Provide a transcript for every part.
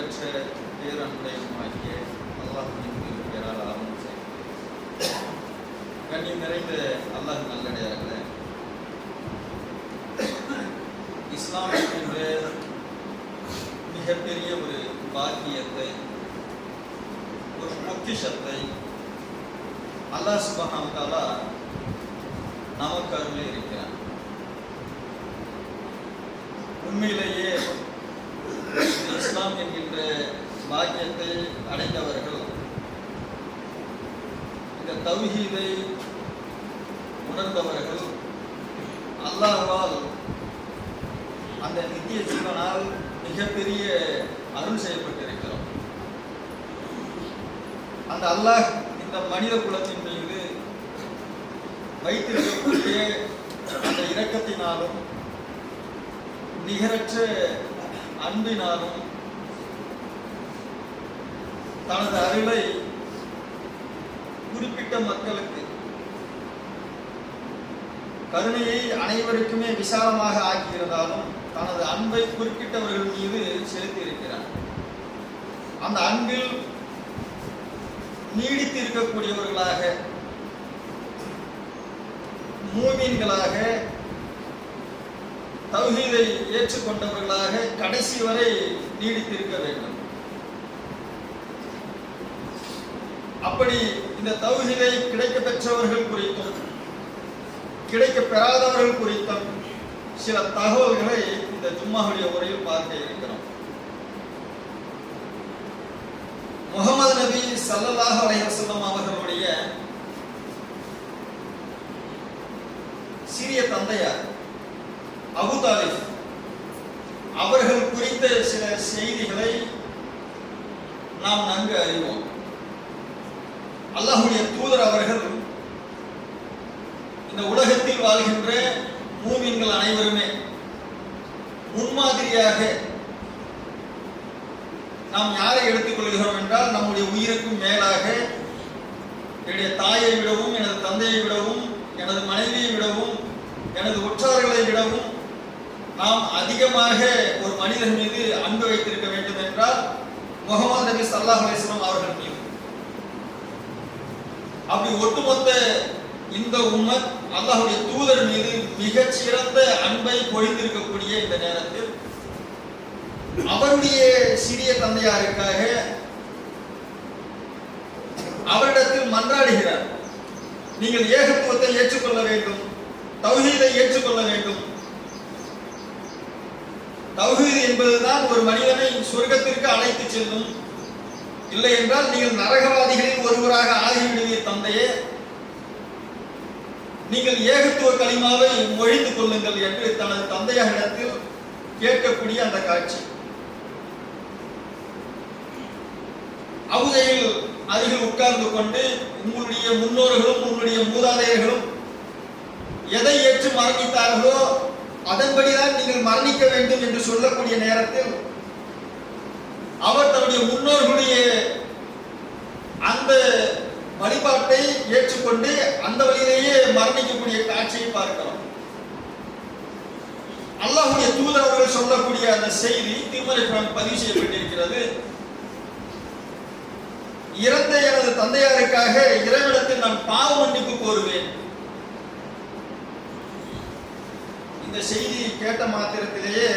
அளவற்ற பேரன்புடையமாகிய அல்லாஹ்வின் பெயரால் ஆரம்பம் செய்கிறேன். கண்ணியம் நிறைந்த அல்லாஹ் நல்லடியார்களே, இஸ்லாம் என்ற மிகப்பெரிய ஒரு பாக்கியத்தை, ஒரு பொக்கிஷத்தை அல்லாஹ் சுப்ஹானஹு வ தஆலா நமக்கு அருளி இருக்கிறார். உண்மையிலேயே இஸ்லாம் என்கின்ற பாக்கியத்தை அடைந்தவர்கள் இந்த தௌஹீதை உணர்ந்தவர்கள் அல்லாஹ்வால் அந்த நித்திய ஜீவனால் மிகப்பெரிய அருள் செய்யப்பட்டிருக்கிறோம். அந்த அல்லாஹ் இந்த மனித குலத்தின் மீது வைத்திருக்கக்கூடிய அந்த இரக்கத்தினாலும் நிகரற்ற அன்பினாலும் தனது அருளை குறிப்பிட்ட மக்களுக்கு, கருணையை அனைவருக்குமே விசாலமாக ஆக்கியிருந்தாலும் தனது அன்பை குறிப்பிட்டவர்கள் மீது செலுத்தி இருக்கிறார். அந்த அன்பில் நீடித்து இருக்கக்கூடியவர்களாக, மூமீன்களாக, தௌஹீதை ஏற்றுக்கொண்டவர்களாக கடைசி வரை நீடித்திருக்க வேண்டும். அப்படி இந்த தௌஹீதை கிடைக்க பெற்றவர்கள் குறித்தும் கிடைக்க பெறாதவர்கள் குறித்தும் சில தகவல்களை இந்த ஜும்மாவுடைய உரையில் பார்க்க இருக்கிறோம். முஹம்மது நபி ஸல்லல்லாஹு அலைஹி வஸல்லம் அவர்களுடைய சிறிய தந்தையார் அபூ தாலிப் அவர்கள் குறித்த சில செய்திகளை நாம் நன்கு அறிவோம். அல்லாஹ்வுடைய தூதர் அவர்கள் இந்த உலகத்தில் வாழ்கின்ற மூமின்கள் அனைவருமே முன்மாதிரியாக நாம் யாரை எடுத்துக்கொள்கிறோம் என்றால், நம்முடைய உயிருக்கும் மேலாக என்னுடைய தாயை விடவும், எனது தந்தையை விடவும், எனது மனைவியை விடவும், எனது உற்றார்களை விடவும் நாம் அதிகமாக ஒரு மனிதன் மீது அன்பு வைத்திருக்க வேண்டும் என்றால் முஹம்மது நபி ஸல்லல்லாஹு அலைஹி வஸல்லம் அவர்கள் மீது. அப்படி ஒட்டுமொத்த இந்த உம்மத் அல்லாஹ்வுடைய தூதர் மீது மிகச் சிறந்த அன்பை பொழிந்திருக்கக்கூடிய இந்த நேரத்தில் அவருடைய சிறிய தந்தையாருக்காக அவரிடத்தில் மன்றாடுகிறார். நீங்கள் ஏகத்துவத்தை ஏற்றுக்கொள்ள வேண்டும், தௌஹீதை ஏற்றுக்கொள்ள வேண்டும். தௌஹீத் என்பதுதான் ஒரு மனிதனை சொர்க்கத்திற்கு அழைத்து செல்லும். இல்லை என்றால் நீங்கள் நரகவாதிகளில் ஒருவராக ஆகிவிடுவீர் தந்தையே. நீங்கள் ஏகத்துவ கலிமாவை மொழிந்து கொள்ளுங்கள் என்று தனது தந்தையாரிடத்தில் கேட்கக்கூடிய அந்த காட்சி. அபூ ஜஹல் அருகில் உட்கார்ந்து கொண்டு, உங்களுடைய முன்னோர்களும் உங்களுடைய மூதாதையர்களும் எதை ஏற்று மரணித்தார்களோ அதன்படிதான் நீங்கள் மரணிக்க வேண்டும் என்று சொல்லக்கூடிய நேரத்தில் அவர் தன்னுடைய முன்னோர்களுடைய அந்த வழிபாட்டை ஏற்றுக்கொண்டு அந்த வழியிலேயே மரணிக்கக்கூடிய காட்சியை பார்க்கிறோம். அல்லாஹ்வுடைய தூதர் அவர்கள் சொல்லக்கூடிய அந்த செய்தி திருமறையில் பதிவு செய்யப்பட்டிருக்கிறது. இறந்த எனது தந்தையாருக்காக இறைவனிடத்தில் நான் பாவ மன்னிப்பு கோருவேன். இந்த செய்தியை கேட்ட மாத்திரத்திலேயே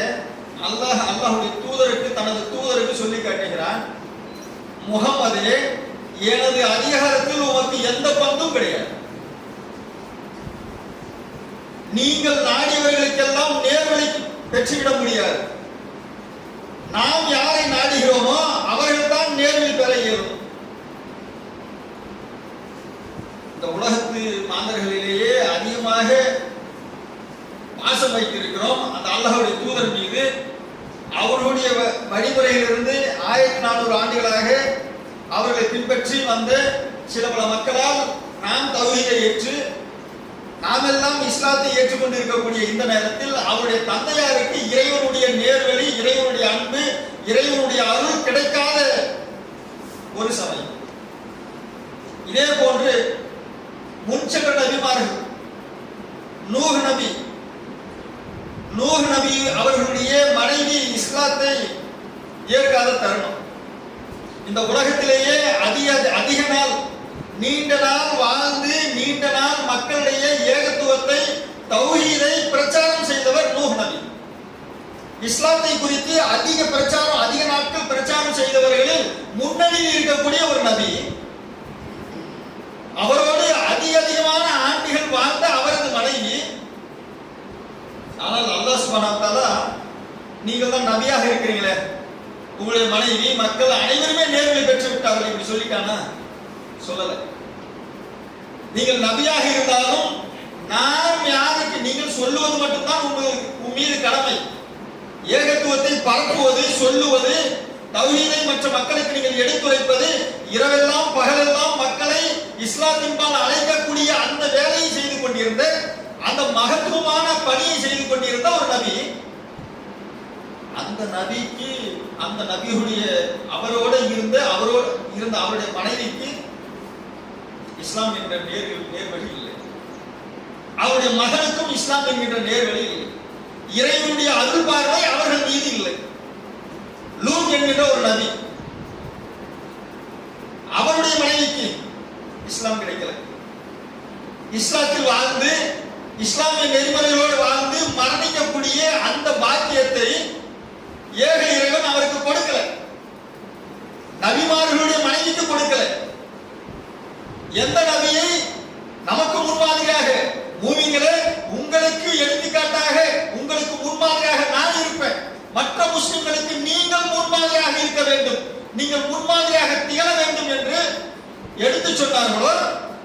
அல்லாஹ்வுடைய தூதருக்கு, தனது தூதருக்கு சொல்லி காட்டுகிறான், முஹம்மதே, எனது அதிகாரத்தில் உமக்கு எந்த பங்கும் கிடையாது. நீங்கள் நாடியவர்களுக்கெல்லாம் நேர்வழி பெற்றுவிட முடியாது. நாம் யாரை நாடுகிறோமோ அவர்கள் தான் நேர்வழி பெற இயலும். இந்த உலகத்து மாந்தர்களிலேயே அதிகமாக பாசம் வைத்திருக்கிறோம் அந்த அல்லாஹ்வுடைய தூதர் மீது. அவருடைய வழிமுறையிலிருந்து 1400 ஆண்டுகளாக அவர்களை பின்பற்றி வந்த சில பல மக்களால் நாம் தௌஹீதை ஏற்று நாமெல்லாம் இஸ்லாத்தை ஏற்றுக்கொண்டிருக்கக்கூடிய இந்த நேரத்தில் அவருடைய தந்தையாருக்கு இறைவனுடைய நேர்வழி, இறைவனுடைய அன்பு, இறைவனுடைய அருள் கிடைக்காத ஒரு சமயம். இதே போன்று முன்சென்ற நபிமார்கள், நூஹ் நபி அவர்களுடைய மனைவி இஸ்லாத்தை ஏற்காத தருணம். இந்த உலகத்திலேயே அதிக நாள் நீண்ட நாள் வாழ்ந்து நீண்ட நாள் மக்களிடையே ஏகத்துவத்தை தௌஹீதை பிரச்சாரம் செய்தவர் நூஹ் நபி. இஸ்லாத்தை குறித்து அதிக நாட்கள் பிரச்சாரம் செய்தவர்களில் முன்னணியில் இருக்கக்கூடிய ஒரு நபி. அவரோடு அதிகமான ஆண்டுகள் வாழ்ந்த அவரது மனைவி. ஆனால் அல்லாஹ் சுப்ஹானஹு வ தஆலா நீங்கள் தான் நபியாக இருக்கிறீங்களே, உங்களுடைய மனைவி மக்கள் அனைவருமே நேர்வழி பெற்று விட்டார்கள் இப்படி சொல்லிட்டானா? சொல்லல. நீங்கள் நபியாக இருந்தாலும் நாம் யாருக்கு, நீங்கள் சொல்லுவது மட்டும்தான் உங்கள் மீது கடமை. ஏகத்துவத்தை பரப்புவது, சொல்லுவது, தௌஹீதை மற்ற மக்களுக்கு நீங்கள் எடுத்துரைப்பது, இரவெல்லாம் பகலெல்லாம் மக்களை இஸ்லாத்தின் பால் அழைக்கக்கூடிய அந்த வேலையை செய்து கொண்டிருந்த, அந்த மகத்துவமான பணியை செய்து கொண்டிருந்த ஒரு நபி. அந்த நபிக்கு, அந்த நபியுடைய அவரோடு இருந்த அவருடைய மனைவிக்கு இஸ்லாம் என்ற நேர்வழி இல்லை. அவருடைய மகனுக்கும் இஸ்லாம் என்கின்ற நேர்வழி இல்லை. இறைவனுடைய அருள் பார்வை அவர்கள் மீது இல்லை. லூத் என்கின்ற ஒரு நபி, அவருடைய மனைவிக்கு இஸ்லாம் கிடைக்கல. இஸ்லாத்தில் வாழ்ந்து இஸ்லாமிய நெறிமுறைகளோடு வாழ்ந்து மரணிக்கக்கூடிய அந்த பாக்கியத்தை ஏக இறைவன் அவருக்கு கொடுக்கல. நபிமார்களுடைய மனைவிக்கு கொடுக்கல. எந்த நபியை நமக்கு முன்மாதிரியாக, மூமின்களே உங்களுக்கு எடுத்துக்காட்டாக, உங்களுக்கு முன்மாதிரியாக நான் இருப்பேன், மற்ற முஸ்லிம்களுக்கு நீங்கள் முன்மாதிரியாக இருக்க வேண்டும், நீங்கள் முன்மாதிரியாக திகழ வேண்டும் என்று எடுத்து சொன்னார்களோ,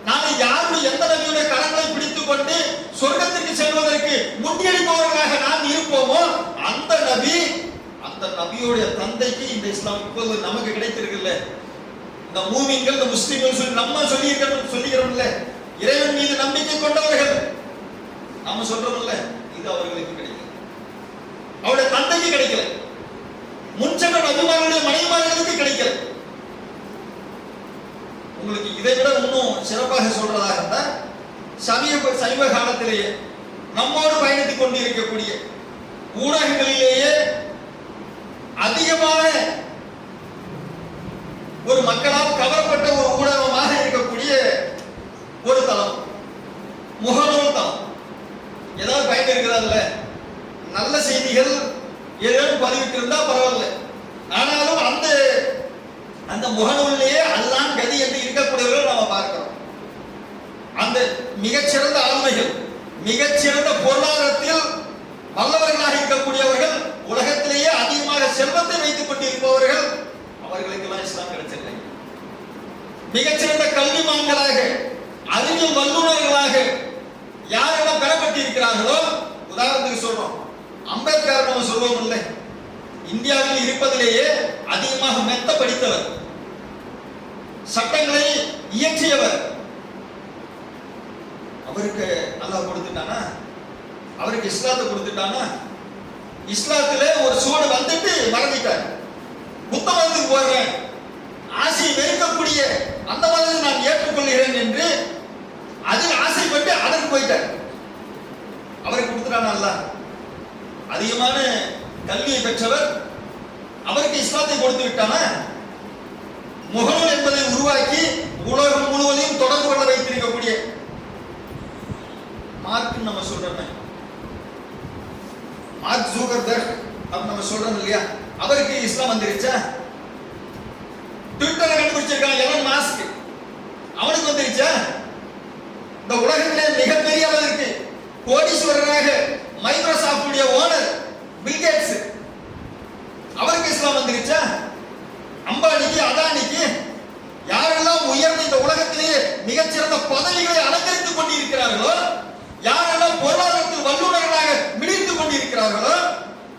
நாளை யாருடைய எந்த நபியுடைய கரங்களை பிடித்துக் கொண்டு சொர்க்கத்திற்கு செல்வதற்கு முன்னெடுப்பவர்களாக நாம் இருப்போமோ அந்த நபி, அந்த நபியுடைய தந்தைக்கு இந்த இஸ்லாம் இப்போது நமக்கு கிடைத்திருக்குல்ல. இந்த மூமின்கள், இந்த முஸ்லிம்கள் சொல்லி நம்ம சொல்லிக்கிறோம்ல, இறைவன் மீது நம்பிக்கை கொண்டவர்கள் நாம சொல்றோம்ல, இது அவர்களுக்கு கிடைக்கல. அவருடைய தந்தைக்கு கிடைக்கல. முன்சென்ற நபிமார்களுடைய மனைவிமார்களுக்கு கிடைக்கல. உங்களுக்கு இதை விட இன்னும் சிறப்பாக சொல்றதாக இருந்தால், சமீப காலத்திலேயே நம்மோடு பயணித்துக் கொண்டு இருக்கக்கூடிய ஊடகங்களிலேயே அதிகமான ஒரு மக்களால் கவரப்பட்ட ஒரு ஊடகமாக இருக்கக்கூடிய ஒரு தளம், முகநூல் தளம். ஏதாவது பயன் இருக்கிறாங்கல்ல, நல்ல செய்திகள் ஏதேனும் பதிவிட்டு இருந்தா பரவாயில்ல. ஆனாலும் அந்த முகநூலிலேயே அல்லாஹ் கதி என்று இருக்கக்கூடியவர்கள் நாம பார்க்கிறோம். அந்த மிகச்சிறந்த ஆளுமைகள், மிகச்சிறந்த பொருளாதாரத்தில் வல்லவர்களாக இருக்கக்கூடியவர்கள், உலகத்திலேயே அதிகமாக செல்வத்தை வைத்துக் கொண்டிருப்பவர்கள், அவர்களுக்கெல்லாம் இஸ்லாம் கிடைச்சில்லை. மிகச்சிறந்த கல்விமான்களாக, அறிவியல் வல்லுநர்களாக யாரெல்லாம் பெறப்பட்டிருக்கிறார்களோ, உதாரணத்துக்கு சொல்றோம், அம்பேத்கர் நம்ம சொல்வோம் இல்லை, இந்தியாவில் இருப்பதிலேயே அதிகமாக மெத்த படித்தவர், சட்டங்களை இயற்றியவர். அவருக்கு அல்லாஹ் கொடுத்துட்டானா? அவருக்கு இஸ்லாத்தை கொடுத்துட்டானா? இஸ்லாத்திலே ஒரு சூடு வந்துட்டு மறந்துட்டார். புத்த மதத்துக்கு போறேன், ஆசையை வெறுக்கக்கூடிய அந்த மதத்தை நான் ஏற்றுக்கொள்கிறேன் என்று அதில் ஆசைப்பட்டு அதற்கு போயிட்டார். அவருக்கு கொடுத்துட்டானா அல்லாஹ்? அதிகமான கல்வியை பெற்றவர், அவருக்கு இஸ்லாத்தை கொடுத்து விட்டானா? முகநூல் என்பதை உருவாக்கி உலகம் முழுவதையும் தொடர்பு கொள்ள வைத்திருக்கக்கூடிய மார்க் நம்ம சொல்றோமே, மார்க் ஜூக்கர்பெர்க் அப்ப நம்ம சொல்றோம் இல்லையா, அவருக்கு இஸ்லாம் வந்துருச்சா? ட்விட்டரை கண்டுபிடிச்சிருக்கான் எலன் மாஸ்க், அவனுக்கு வந்துருச்சா? இந்த உலகத்திலே மிகப்பெரிய அளவிற்கு கோடீஸ்வரராக மைக்ரோசாஃப்ட் ஓனர் பில் கேட்ஸ், அவருக்கு இஸ்லாம் வந்துருச்சா? அம்பானிக்கு, அதானிக்கு, யாரெல்லாம் உயர்ந்த இந்த உலகத்திலேயே மிகச்சிறந்த பதவிகளை அலங்கரித்துக் கொண்டிருக்கிறார்களோ, யாரெல்லாம் பொருளாதாரத்தில் வல்லுநர்களாக மிடித்துக் கொண்டிருக்கிறார்களோ,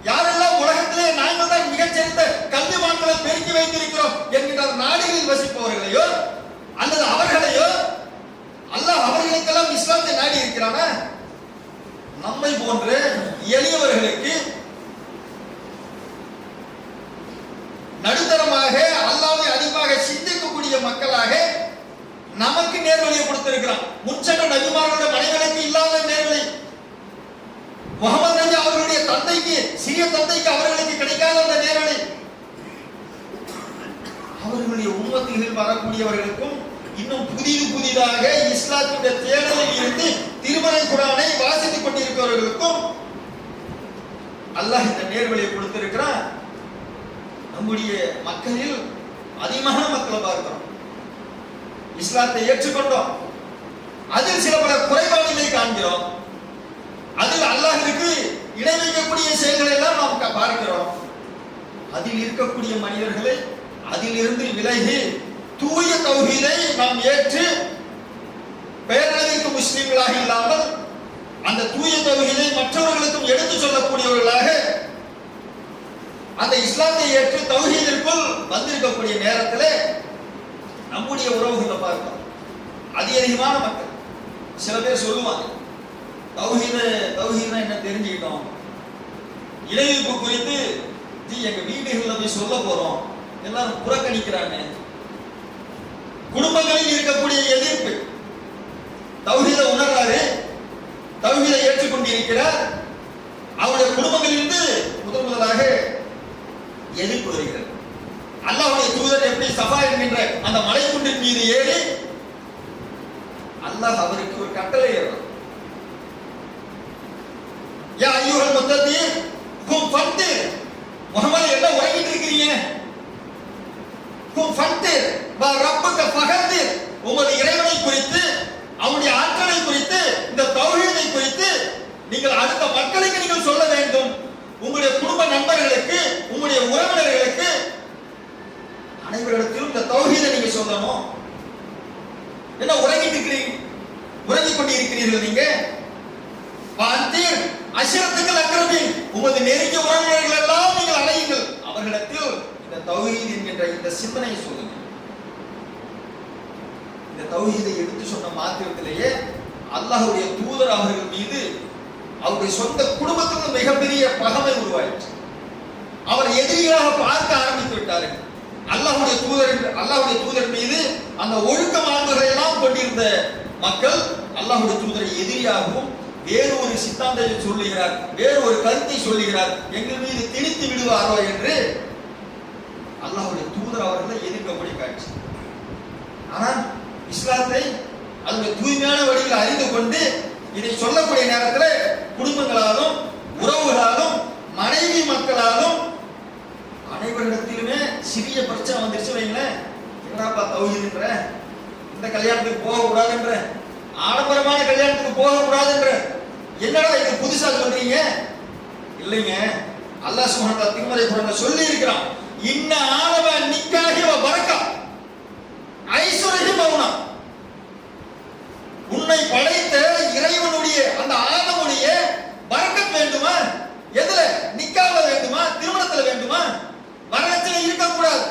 யாரெல்லாம் உலகத்திலே நாங்கள் தான் மிகச்சிறந்த கல்விமான்களை பெருக்கி வைத்திருக்கிறோம் என்கின்ற நாடுகளில் வசிப்பவர்களையோ அல்லது அவர்களையோ அல்லாஹ் அவர்களுக்கெல்லாம் இஸ்லாத்தை நாடி இருக்கிறானா? நம்மை போன்ற எளியவர்களுக்கு நடுத்தரமாக அல்லாஹ்வை அதிகமாக சிந்திக்கக்கூடிய மக்களாக நமக்கு நேர்வழியை கொடுத்திருக்கிறான். முன்சென்ற நபிமார்களுடைய மனைவிகளுக்கு இல்லாத நேர்வழி, முகமது நபி அவர்களுடைய தந்தைக்கு, சிறிய தந்தைக்கு அவர்களுக்கு கிடைக்காத அந்த நேர்வழி, என்னுடைய உம்மத்துகளில் வரக்கூடியவர்களுக்கும் இன்னும் புதிதாக இஸ்லாத்துடைய தேடலில் இருந்து திருமறை குர்ஆனை வாசித்துக் கொண்டிருக்கிறவர்களுக்கும் அல்லாஹ் இந்த நேர்வழியை கொடுத்திருக்கிறான். நம்முடைய மக்களில் அதிகமான மக்களை பார்க்கிறோம், இஸ்லாத்தை ஏற்றுக்கொண்டோம், அதில் சில பல குறைபாடுகளை காண்கிறோம், அதில் அல்லாஹ்விற்கு இணை வைக்கக்கூடிய செயல்களை எல்லாம் நாம் பார்க்கிறோம். அதில் இருக்கக்கூடிய மனிதர்களை அதிலிருந்து விலகி தூய தௌஹீதை நாம் ஏற்று பெயரளவிற்கு முஸ்லிம்களாக இல்லாமல் அந்த தூய தௌஹீதை மற்றவர்களுக்கும் எடுத்து சொல்லக்கூடியவர்களாக அந்த இஸ்லாத்தை ஏற்று தௌஹீதிற்குள் வந்திருக்கக்கூடிய நேரத்தில் நம்முடைய உறவுகளை பார்க்கிறோம். அதிகமான மக்கள் சில பேர் சொல்லுவாங்க, தௌஹீதுனா என்ன தெரிஞ்சுக்கிட்டோம், இணைப்பு குறித்து எங்க வீடுகளில் போய் சொல்ல போறோம், எல்லாரும் புறக்கணிக்கிறாங்க. குடும்பங்களில் இருக்கக்கூடிய எதிர்ப்பு, தௌஹீதை உணர்றாரு, தௌஹீதை ஏற்றுக்கொண்டிருக்கிறார், அவருடைய குடும்பங்களிலிருந்து முதலாக எதிர்ப்பு வருகிறது. அல்லாஹ்வுடைய தூதர் எப்படி சஃபா என்கின்ற அந்த மலைக்குன்றின் மீது ஏறி அல்லாஹ் அவருக்கு ஒரு கட்டளை ஏறுறார். யா அய்யுஹல் முத்தத்தீர் கும் ஃபன்திர், முஹம்மது என்ன உறங்கிட்டு இருக்கீங்க, கும் ஃபன்திர் வ ரப்பக ஃபகதிர், உங்களுடைய இறைவனை குறித்து அவருடைய ஆற்றலை குறித்து இந்த தௌஹீதை குறித்து நீங்கள் அடுத்த மக்களுக்கு நீங்கள் சொல்ல வேண்டும். உங்களுடைய குடும்ப நண்பர்களுக்கு, உங்களுடைய உறவினர்களுக்கு, அனைவரிடத்திலும் இந்த தௌஹீதை நீங்க சொல்லணும். என்ன உறங்கிட்டு இருக்கிறீங்க, உறங்கிக் கொண்டிருக்கிறீர்கள் நீங்க. பாந்தீர் அஷரத்துக்கள் அக்ரபீன், உமது நெருங்கிய உறவினர்கள் எல்லாம் நீங்கள் அழையுங்கள், அவர்களிடத்தில் இந்த தௌஹீத் என்கின்ற இந்த சிந்தனையை சொல்லுங்க. இந்த தௌஹீதை எடுத்து சொன்ன மாத்திரத்திலேயே அல்லாஹ்வுடைய தூதர் அவர்கள் மீது அவருடைய சொந்த குடும்பத்துக்கு மிகப்பெரிய பகைமை உருவாயிற்று. அவர் எதிரியாக பார்க்க ஆரம்பித்து விட்டார்கள். அல்லாஹ்வுடைய தூதர் மீது அந்த ஒழுக்க மாண்புகளை எல்லாம் கொண்டிருந்த மக்கள் அல்லாஹ்வுடைய தூதரை எதிரியாகவும் வேறு ஒரு சித்தாந்தத்தை சொல்லுகிறார், வேறு ஒரு கருத்தை சொல்லுகிறார், எங்கள் மீது திணித்து விடுவாரோ என்று அல்லாஹ்வுடைய தூதர் அவர்களை எதிர்க்கக்கூடிய காட்சி. ஆனால் இஸ்லாத்தை அதனுடைய தூய்மையான வழியில் அறிந்து கொண்டு இதை சொல்லக்கூடிய நேரத்தில் குடும்பங்களாலும் உறவுகளாலும் மனைவி மக்களாலும் அனைவரிடத்திலுமே சிறிய பிரச்சனை வந்துருச்சு வைங்களேன். என்னடாப்பா தௌஹீதுன்ற, இந்த கல்யாணத்துக்கு போக கூடாதுன்ற, ஆடம்பரமான கல்யாணத்துக்கு போக கூடாதுன்ற, என்னடா இது புதுசா சொல்றீங்க? இல்லைங்க, அல்லாஹ் சுப்ஹானஹு வ தஆலா திருமறை குர்ஆன்ல சொல்லி இருக்கிறான், இன்ன ஆலம நிக்காஹி வ பரக்கா ஐஸ்வர்ய மௌனா, உன்னை படைத்த இறைவனுடைய அந்த ஆதமுடைய பரக்கத் வேண்டுமா? எதுல? நிக்கால வேண்டுமா? திருமணத்துல வேண்டுமா? வரதட்சணை இருக்கக்கூடாது,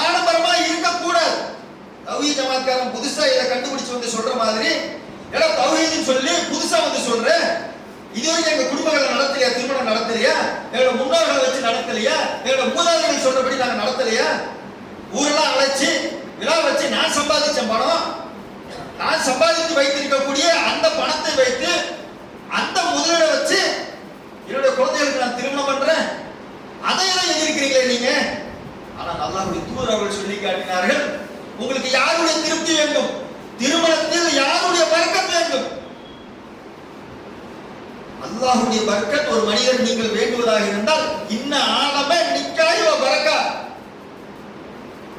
ஆடம்பரமா இருக்கக்கூடாது. தௌஹீத் ஜமாத்காரன் புதுசா இதை கண்டுபிடிச்சு வந்து சொல்ற மாதிரி, ஏன்னா தௌஹீத்னு சொல்லி புதுசா வந்து சொல்ற, இதுவரைக்கும் எங்க குடும்பங்களை நடத்தலையா, திருமணம் நடத்தலையா, எங்களோட முன்னோர்களை வச்சு நடத்தலையா, எங்களோட மூதாதைகள் சொல்றபடி நாங்க நடத்தலையா, ஊரெல்லாம் அழைச்சு விழா வச்சு நான் சம்பாதிச்ச பணம், நான் சம்பாதித்து வைத்திருக்கக்கூடிய அந்த பணத்தை வைத்து அந்த முதலீடை வச்சு என்னுடைய குழந்தைகளுக்கு நான் திருமணம் பண்றேன், அதையெல்லாம் எதிர்க்கிறீங்களே நீங்க. ஆனால் அல்லாஹ்வுடைய தூதர் அவர்கள் சொல்லி காட்டினார்கள், உங்களுக்கு யாருடைய திருப்தி வேண்டும், திருமணத்தில் யாருடைய பரக்கத் வேண்டும். அல்லாஹ்வுடைய பரக்கத் ஒரு மனிதர் நீங்கள் வேண்டுவதாக இருந்தால் இன்ன ஆலம நிக்காஹி வ பரக்கா,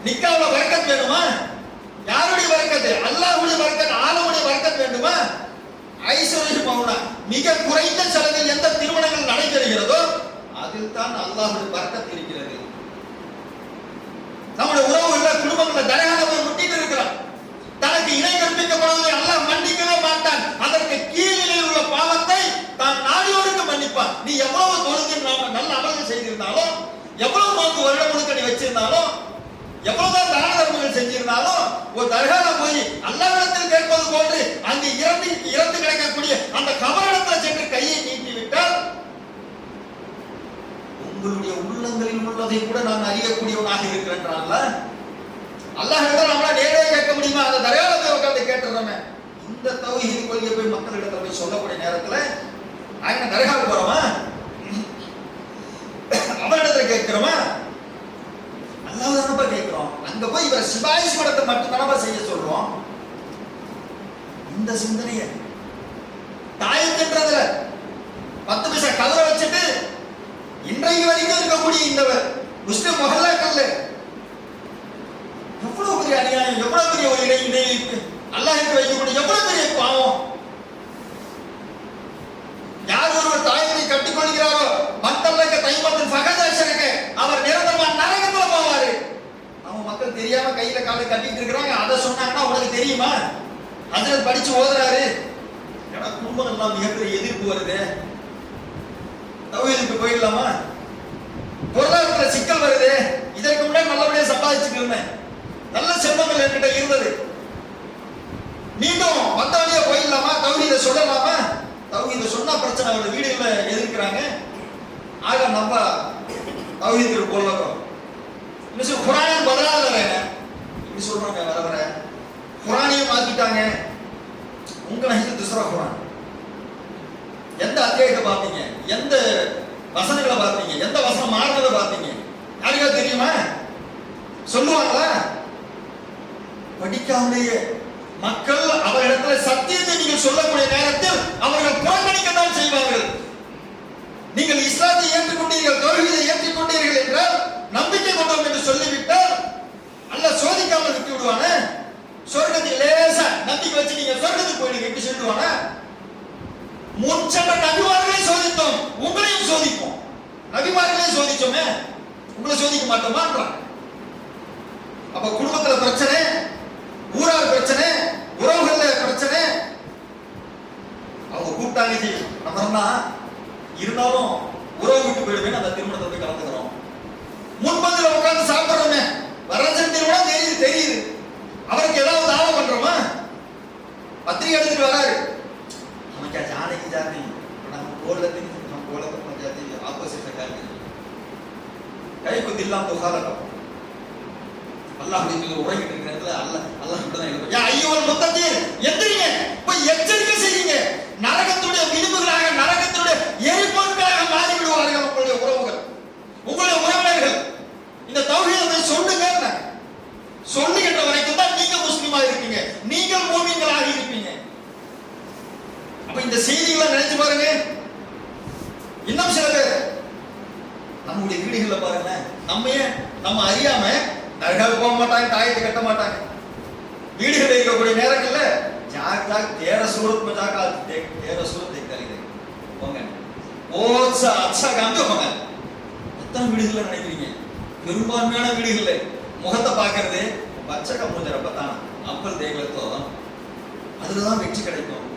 நிக்காஹ்ல பரக்கத் வேணுமா? யாருடைய பரக்கத்? அல்லாஹ்வுடைய பரக்கத், ஆலமுடைய பரக்கத் வேண்டுமா? ஐஸ்வர்ய மௌனா, மிக குறைந்த செலவில் எந்த திருமணங்கள் நடைபெறுகிறதோ அதில் தான் அல்லாஹ்வுடைய பரக்கத் இருக்கிறது. நம்முடைய உறவுகள்ல குடும்பங்கள்ல தரகால போய் முட்டிட்டு இருக்கிறான், தனக்கு இணை கற்பிக்கப்படுவதை அல்லாஹ் மன்னிக்கவே மாட்டான். அதற்கு கீழிலே உள்ள பாவத்தை தான் நாடியோருக்கு மன்னிப்பான். நீ எவ்வளவு தொழுது நல்ல அமல்கள் செய்திருந்தாலும், எவ்வளவு நோக்கு வருடம் முழுக்க நீ வச்சிருந்தாலும், எவ்வளவுதான் தான தர்மங்கள் செஞ்சிருந்தாலும், ஒரு தர்கால போய் அல்லாஹ்விடத்தில் கேட்பது போன்று அங்கு இறந்து கிடக்கக்கூடிய அந்த கபரிடத்தில் சென்று கையை நீட்டி விட்டால் உங்களுடைய உள்ளங்களில் உள்ளதை கூட நான் அறியக்கூடியவனாக இருக்கிறேன். அல்லாஹ்விடத்தில் நம்மளால நேரே கேட்க முடியுமா? அந்த தர்கால போய் உட்கார்ந்து கேட்டுறோமே. இந்த தௌஹீத் கொள்கையை போய் மக்களிடத்தில் போய் சொல்லக்கூடிய நேரத்தில் அங்க தர்காவுக்கு போறோமா, அவரிடத்துல கேட்கிறோமா? அல்லாஹ் தானப்பா கேட்கிறோம். அங்க போய் இவரை சிபாரிசு படத்தை மட்டும் தானப்பா செய்ய சொல்றோம். இந்த சிந்தனையை தாயத்தின்றதுல 10 பைசா கதற வச்சுட்டு இன்றைக்கு வரைக்கும் இருக்கக்கூடிய இந்த முஸ்லிம் மொஹல்லாக்கள்ல எவ்வளவு பெரிய அநியாயம், எவ்வளவு பெரிய ஒரு இணை அல்லாஹ்வுக்கு வைக்கக்கூடிய எவ்வளவு பெரிய பாவம். யார் ஒருவர் தாயத்தை கட்டிக்கொள்கிறாரோ மத்தல்லக்க தைமத்தின் ஃபகதாஷரக அவர் நிரந்தரமா நரகத்துல போவாரு. அவங்க மக்கள் தெரியாம கையில காலை கட்டிட்டு இருக்காங்க. அதை சொன்னாங்கன்னா உனக்கு தெரியுமா? ஹஜ்ரத் படிச்சு ஓதுறாரு. ஏன்னா குடும்பங்கள் எல்லாம் மிகப்பெரிய எதிர்ப்பு வருது. தௌஹீதுக்கு போயிடலாமா? பொருளாதாரத்துல சிக்கல் வருது. இதற்கு முன்னாடி நல்லபடியா சம்பாதிச்சுட்டு இருந்தேன், நல்ல செல்வங்கள் என்கிட்ட இருந்தது, மீண்டும் வந்தவழியா போயிடலாமா? தௌஹீதை சொல்லலாமா? தௌஹீதை சொன்னா பிரச்சனை வருது, வீடுகளை எதிர்க்கிறாங்க. ஆக நம்ம தௌஹீதுக்கு போகலாம். இன்னும் குர்ஆன் பதிலாக இப்படி சொல்றாங்க. வர வர குர்ஆனையும் மாத்திட்டாங்க. உங்களை துஸ்ரா குர்ஆன் எந்த அத்தியாயத்தை பார்த்தீங்க? எந்த வசனங்களை பார்த்தீங்க? எந்த வசனம் மாறுனதை பார்த்தீங்க? யாருக்கா தெரியுமா? சொல்லுவாங்களா? படிக்காமலேயே மக்கள் அவரிடத்துல சத்தியத்தை நீங்கள் சொல்லக்கூடிய நேரத்தில் அவர்கள் புறக்கணிக்கத்தான் செய்வார்கள். நீங்கள் இஸ்லாத்தை ஏற்றுக்கொண்டீர்கள், தௌஹீதை ஏற்றுக்கொண்டீர்கள் என்றால் நம்பிக்கை கொண்டோம் என்று சொல்லிவிட்டால் அல்லாஹ் சோதிக்காமல் விட்டு விடுவானே. சொர்க்கத்துக்கு லேசா நம்பிக்கை வச்சு நீங்க சொர்க்கத்துக்கு போயிடுங்க எப்படி சொல்லிடுவானா? முன்சென்ற நபிமார்களை சோதித்தோம், உங்களையும் சோதிப்போம். நபிமார்களை சோதிச்சோமே, உங்களை சோதிக்க மாட்டோமான்றான். அப்ப குடும்பத்துல பிரச்சனை, ஊரார் பிரச்சனை, உறவுகள்ல பிரச்சனை. அவங்க கூப்பிட்டாங்க நம்ம இருந்தாலும் உறவு விட்டு போயிடுவேன், அந்த திருமணத்தை போய் கலந்துக்கிறோம். முன்பந்தில உட்கார்ந்து சாப்பிடுறோமே, வரஞ்சன் திருமணம் தெரியுது. அவருக்கு ஏதாவது தானம் பண்றோமா? பத்திரிகை எடுத்துட்டு வராரு, हम क्या जाने की जाती हम बोल लेते हैं, हम बोला तो हम जाती है ऑपोजिट का कई को दिल हम दुखा लगा. அல்லாஹ் இதுல உரைக்கிட்டு இருக்கிறதுல அல்லாஹ் கிட்ட தான் எழுதுறோம். யா அய்யுல் முத்தகீன், எந்திரிங்க, போய் எச்சரிக்கை செய்யுங்க. நரகத்துடைய விளிம்புகளாக, நரகத்துடைய எரிபொருட்களாக மாறி விடுவார்கள் உங்களுடைய உறவுகள், உங்களுடைய உறவினர்கள். இந்த தௌஹீதை சொல்லுங்க. சொல்லுகின்ற வரைக்கும் தான் நீங்க முஸ்லிமா இருப்பீங்க, நீங்கள் மூமின்களாக இருப்பீங்க. அப்ப இந்த செய்திகளை நினைச்சு பாருங்க. இன்னும் சில பேர் நம்முடைய வீடுகள்ல பாருங்க, நம்ம அறியாம நரகம் போக மாட்டாங்க, தாயத்தை கட்ட மாட்டாங்க. வீடுகளில் இருக்கக்கூடிய நேரங்கள்ல ஜாக் ஜாக் தேர சூரத் में जाकर देख तेरा सूरत देखता नहीं போங்க बहुत सा अच्छा काम जो होगा. எத்தனை வீடுகள்ல நினைக்கிறீங்க? பெரும்பான்மையான வீடுகள்ல முகத்தை பார்க்கிறது பச்சை கம்பூஞ்சர பத்தானா அப்பல் தேகலத்தோ அதுலதான் வெற்றி கிடைக்கும்.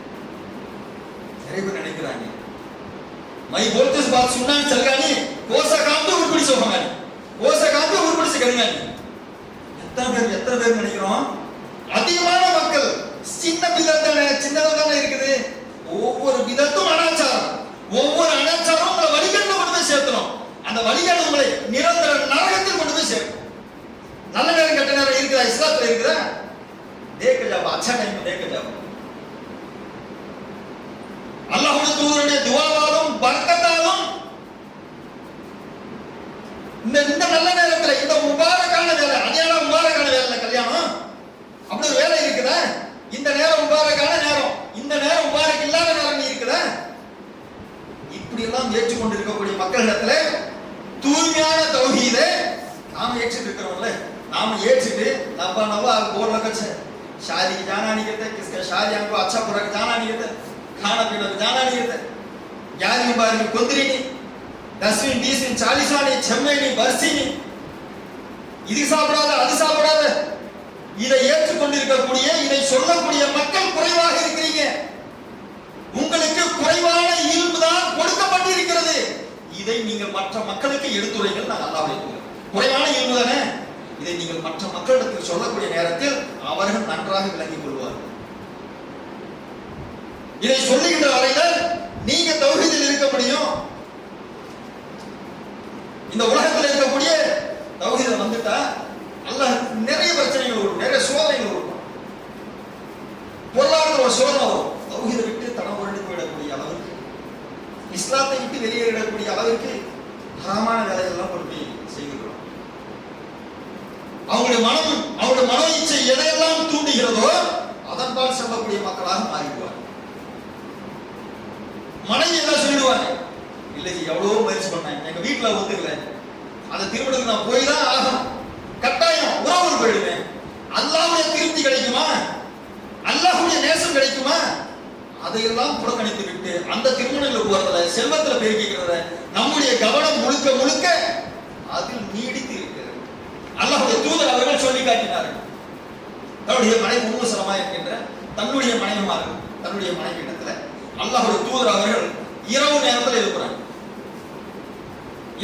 நிறைய பேர் நினைக்கிறாங்க मैं बोलते इस बात सुनना चल गया नहीं, कोसा काम तो उर्पड़ी से होगा नहीं, कोसा काम तो उर्पड़ी से करेंगे नहीं. எத்தனை பேர் நினைக்கிறோம்? அதிகமான மக்கள் சின்ன சின்னதான இருக்குது. ஒவ்வொரு விதத்தும் அனாச்சாரம், ஒவ்வொரு அனாச்சாரம் உங்களை வழிகட்டு கொண்டு போய் சேர்த்துறோம். அந்த வழிகாடு உங்களை நிரந்தர நரகத்தில் கொண்டு போய் சேர்க்கும். நல்ல நேரம் கெட்ட நேரம் இருக்குதா? இஸ்லாத்துல இருக்குதா? தேக்க ஜாப் அச்சா டைம் தேக்க ஜாப். அல்லாஹ்வுடைய தூதருடைய துஆவாலும் பரக்கத்தாலும் இந்த நல்ல நேரத்துல, இந்த முபாரக்கான வேலை, அதையான முபாரக்கான வேலை கல்யாணம் அப்படி ஒரு வேலை இருக்குதா? இந்த நேரம் முபாரக்கான நேரம், இந்த நேரம் முபாரக் இல்லாத நேரம் இருக்குதா? இப்படி எல்லாம் ஏற்றுக்கொண்டு இருக்கக்கூடிய மக்களிடத்துல தூய்மையான தௌஹீதை நாம ஏற்றிட்டு இருக்கிறோம்ல, நாம ஏற்றிட்டு नवा बोल रखा है शादी की जाना नहीं कहते, किसका शादी हमको अच्छा बुरा जाना नहीं कहते, खाना पीना जाना नहीं कहते, 11वीं 12वीं कुंदरी नहीं, 10वीं 20वीं 40वां नहीं, 6वीं नहीं, बरसी नहीं, இது சாப்பிடாத அது சாப்பிடாத இதை ஏற்றுக்கொண்டிருக்கக்கூடிய, இதை சொல்லக்கூடிய மக்கள் குறைவாக இருக்கிறீங்க. உங்களுக்கு குறைவான இல்மு தான் கொடுக்கப்பட்டிருக்கிறது. இதை நீங்கள் மற்ற மக்களுக்கு எடுத்துரைங்கள். நான் அல்லாஹ் வைக்கிறேன், குறைவான இல்மு தானே, இதை நீங்கள் மற்ற மக்களிடத்தில் சொல்லக்கூடிய நேரத்தில் அவர்கள் நன்றாக விளங்கிக் கொள்வார்கள். இதை சொல்லுகின்ற வரையில் நீங்க தௌஹீதில் இருக்க முடியும். இந்த உலகத்தில் இருக்கக்கூடிய தௌஹீதில் வந்துட்டா அல்லாஹ் நிறைய பிரச்சனைகள் வரும், நிறைய சோதனைகள் வரும். பொருளாதார ஒரு சோதனை வரும். தௌஹீதை விட்டு தடம் புரண்டு போயிடக்கூடிய அளவுக்கு, இஸ்லாத்தை விட்டு வெளியேறக்கூடிய அளவுக்கு ஹராமான வேலைகள் எல்லாம் கொண்டு போய் செய்கிறோம். அவங்களுடைய மனம், அவருடைய மனோ இச்சை எதையெல்லாம் தூண்டுகிறதோ அதன்பால் செல்லக்கூடிய மக்களாக மாறிடுவார். மனைவி எல்லாம் சொல்லிடுவாங்க, இல்லை எவ்வளவோ முயற்சி பண்ணேன், எங்க வீட்டுல ஒத்துக்கல, அந்த திருமணத்துக்கு நான் போய் தான் ஆகணும், கட்டாயம் உறவு போயிடுவேன், அல்லாஹ்வுடைய திருப்தி கிடைக்குமா, அல்லாஹ்வுடைய நேசம் கிடைக்குமா, அதையெல்லாம் புறக்கணித்து விட்டு அந்த திருமணங்களுக்கு போறதுல செல்வத்துல பெருக்கிக்கிறத நம்முடைய கவனம் முழுக்க முழுக்க அதில் நீடித்து இருக்கிறது. அல்லாஹ்வுடைய தூதர் அவர்கள் சொல்லி காட்டினார்கள். தன்னுடைய மனைவி உம்மு சலமா என்கின்ற தன்னுடைய மனைவிமார்கள், தன்னுடைய மனைவி இடத்துல அல்லாஹ்வுடைய தூதர் அவர்கள் இரவு நேரத்தில் எழுப்புறாங்க.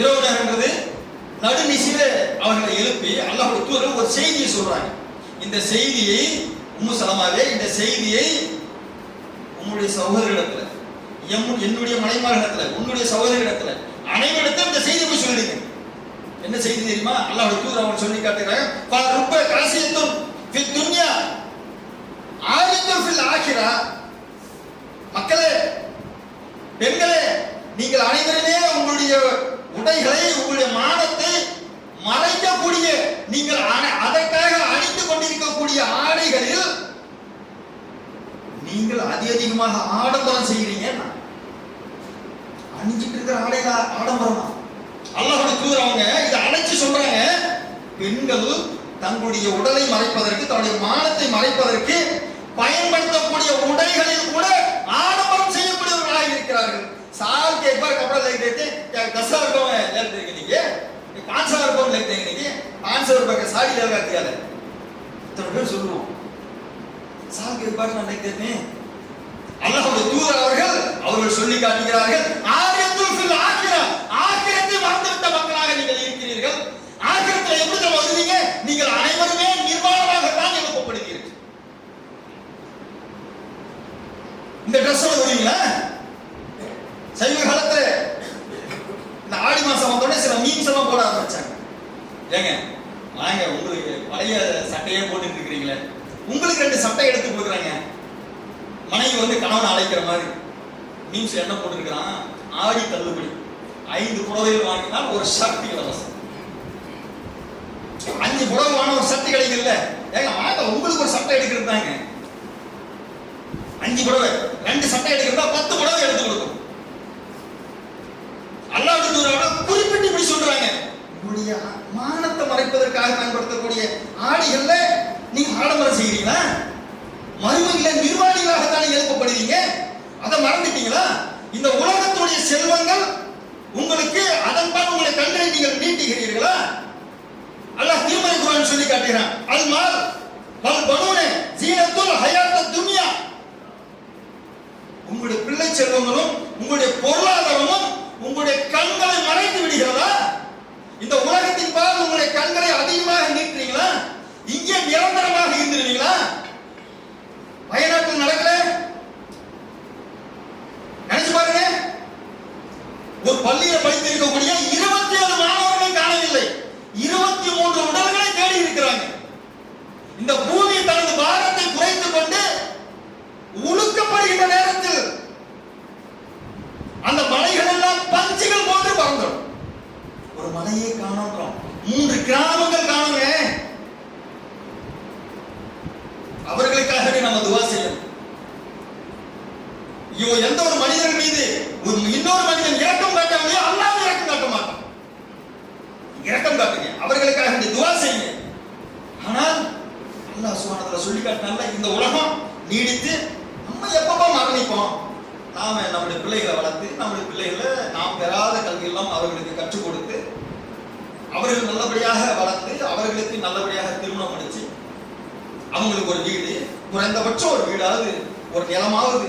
இரவு நேரம்ன்றது நடுநிசில அவர்களை எழுப்பி அல்லாஹ்வுடைய தூதர் ஒரு செய்தியை சொல்றாங்க. இந்த செய்தியை உம்மு சலமாவே, இந்த செய்தியை உன்னுடைய சகோதரிடத்துல, என்னுடைய மனைவிமாரிடத்துல, உன்னுடைய சகோதரிடத்துல, அனைவரிடத்துல இந்த செய்தி போய் சொல்லிடுங்க. என்ன செய்தி தெரியுமா? அல்லாஹ்வுடைய தூதர் அவங்க சொல்லி காட்டுறாங்க, ஃபருப்ப காசியத்துன் ஃபித் துன்யா ஆரித்துன் ஃபில் ஆகிரா. மக்களே, பெண்களே, நீங்கள் அனைவருமே உங்களுடைய உடைகளை, உங்களுடைய மானத்தை மறைக்கக்கூடிய, நீங்கள் அதற்காக அணிந்து கொண்டிருக்கக்கூடிய ஆடைகளில் நீங்கள் அதிகமாக ஆடம்பரம் செய்கிறீங்க. அணிஞ்சிட்டு இருக்கிற ஆடையில ஆடம்பரமா? அல்லாஹ்வுடைய தூதர் அவங்க இதை அழைச்சு சொல்றாங்க, பெண்கள் தங்களுடைய உடலை மறைப்பதற்கு, தன்னுடைய மானத்தை மறைப்பதற்கு பயன்படுத்தக்கூடிய உடைகளில் கூட ஆடம்பரம் செய்யக்கூடியவர்களாக இருக்கிறார்கள். साल के एक बार कपड़ा ले देते क्या 10,000 रुपए में ले देंगे नहीं, 5,000 रुपए में ले देंगे नहीं, 500 रुपए का साड़ी लगा दिया है तो फिर सुनो साल के एक बार ना ले देते हैं. அல்லாஹ்வுடைய தூதர் அவர்கள் சொல்லி காட்டுகிறார்கள், ஆகிரத்துல் ஃபில் ஆகிரா, ஆகிரத்தை மறந்துவிட்ட மக்களாக நீங்கள் இருக்கிறீர்கள். ஆகிரத்தில் எப்படி வருவீங்க? நீங்கள் அனைவருமே நிர்வாணமாகத்தான் எழுப்பப்படுவீர்கள். இந்த ட்ரெஸ்ஸோட வருவீங்களா? சைவ காலத்துல இந்த ஆடி மாசம் வந்தோடனே சில மீம்ஸ் எல்லாம் போட ஆரம்பிச்சாங்க. ஏங்க வாங்க, உங்களுக்கு பழைய சட்டையே போட்டுட்டு இருக்கிறீங்களே, உங்களுக்கு 2 சட்டை எடுத்து கொடுக்குறாங்க. மனைவி வந்து கணவனை அழைக்கிற மாதிரி மீம்ஸ் என்ன போட்டுருக்கிறான், ஆடி தள்ளுபடி 5 புடவைகள் வாங்கினால் ஒரு ஷர்ட் இலவசம். 5 புடவை வாங்க ஒரு ஷர்ட் கிடைக்கல. ஏங்க வாங்க, உங்களுக்கு ஒரு சட்டை எடுக்கிறது தாங்க. 5 புடவை 2 சட்டை எடுக்கிறதா 10 புடவை எடுத்து கொடுக்கும். அல்லாஹ்வுடைய தூதர் குறிப்பிட்டு இப்படி சொல்றாங்க, உங்களுடைய மானத்தை மறைப்பதற்காக பயன்படுத்தக்கூடிய ஆடைகள்ல நீங்க ஆடம்பரம் செய்கிறீங்களா? மறுமையில நிர்வாணிகளாகத்தானே எழுப்பப்படுவீங்க, அதை மறந்துட்டீங்களா? இந்த உலகத்துடைய செல்வங்கள் உங்களுக்கு அதன்பால் உங்களுடைய கண்களை நீங்கள் நீட்டுகிறீர்களா? அல்லாஹ் திருமறை குர்ஆன் சொல்லி காட்டுகிறான், அல் மால் வல் பனூன ஜீனத்துல் ஹயாத்தத் துன்யா. உங்களுடைய பிள்ளை செல்வங்களும் உங்களுடைய பொருளாதாரமும் உங்களுடைய கண்களை மறைத்து விடுகிறதா? இந்த உலகத்தின் பால் உங்களுடைய கண்களை அதிகமாக நீட்டுறீங்களா? இங்கே நிரந்தரமாக இருந்துருவீங்களா? வயநாட்டில் நடக்கல, நினைச்சு பாருங்க. ஒரு பள்ளியை படித்திருக்கக்கூடிய 27 மாணவர்கள் காணவில்லை, 23 உடல்களை தேடி இருக்கிறாங்க. இந்த பூமி தனது பாரத்தை குறைத்துக் கொண்டு உழுக்கப்படுகின்ற நேரத்தில் அந்த மலைகள் எல்லாம் பஞ்சுகள் போன்று பறந்துடும். ஒரு மலையை காணோம், 3 கிராமங்கள் காணுங்க. அவர்களுக்காகவே நம்ம துவா செய்யணும். எந்த ஒரு மனிதன் மீது இன்னொரு மனிதன் இரக்கம் காட்டாமலே அல்லாஹ் இரக்கம் காட்ட மாட்டான். இரக்கம் காட்டுங்க, அவர்களுக்காக துவா செய்யுங்க. ஆனால் அல்லாஹ் சுப்ஹானஹு வ தஆலா சொல்லி காட்டினால இந்த உலகம் நீடித்து நம்ம எப்பப்போ மரணிப்போம்? நாம நம்முடைய பிள்ளைகளை வளர்த்து, நம்முடைய பிள்ளைகளை நாம் பெறாத கல்வியெல்லாம் அவர்களுக்கு கற்றுக் கொடுத்து, அவர்கள் நல்லபடியாக வளர்த்து, அவர்களுக்கு நல்லபடியாக திருமணம் முடிச்சு, அவங்களுக்கு ஒரு வீடு, குறைந்தபட்சம் ஒரு வீடாவது, ஒரு நிலமாவது.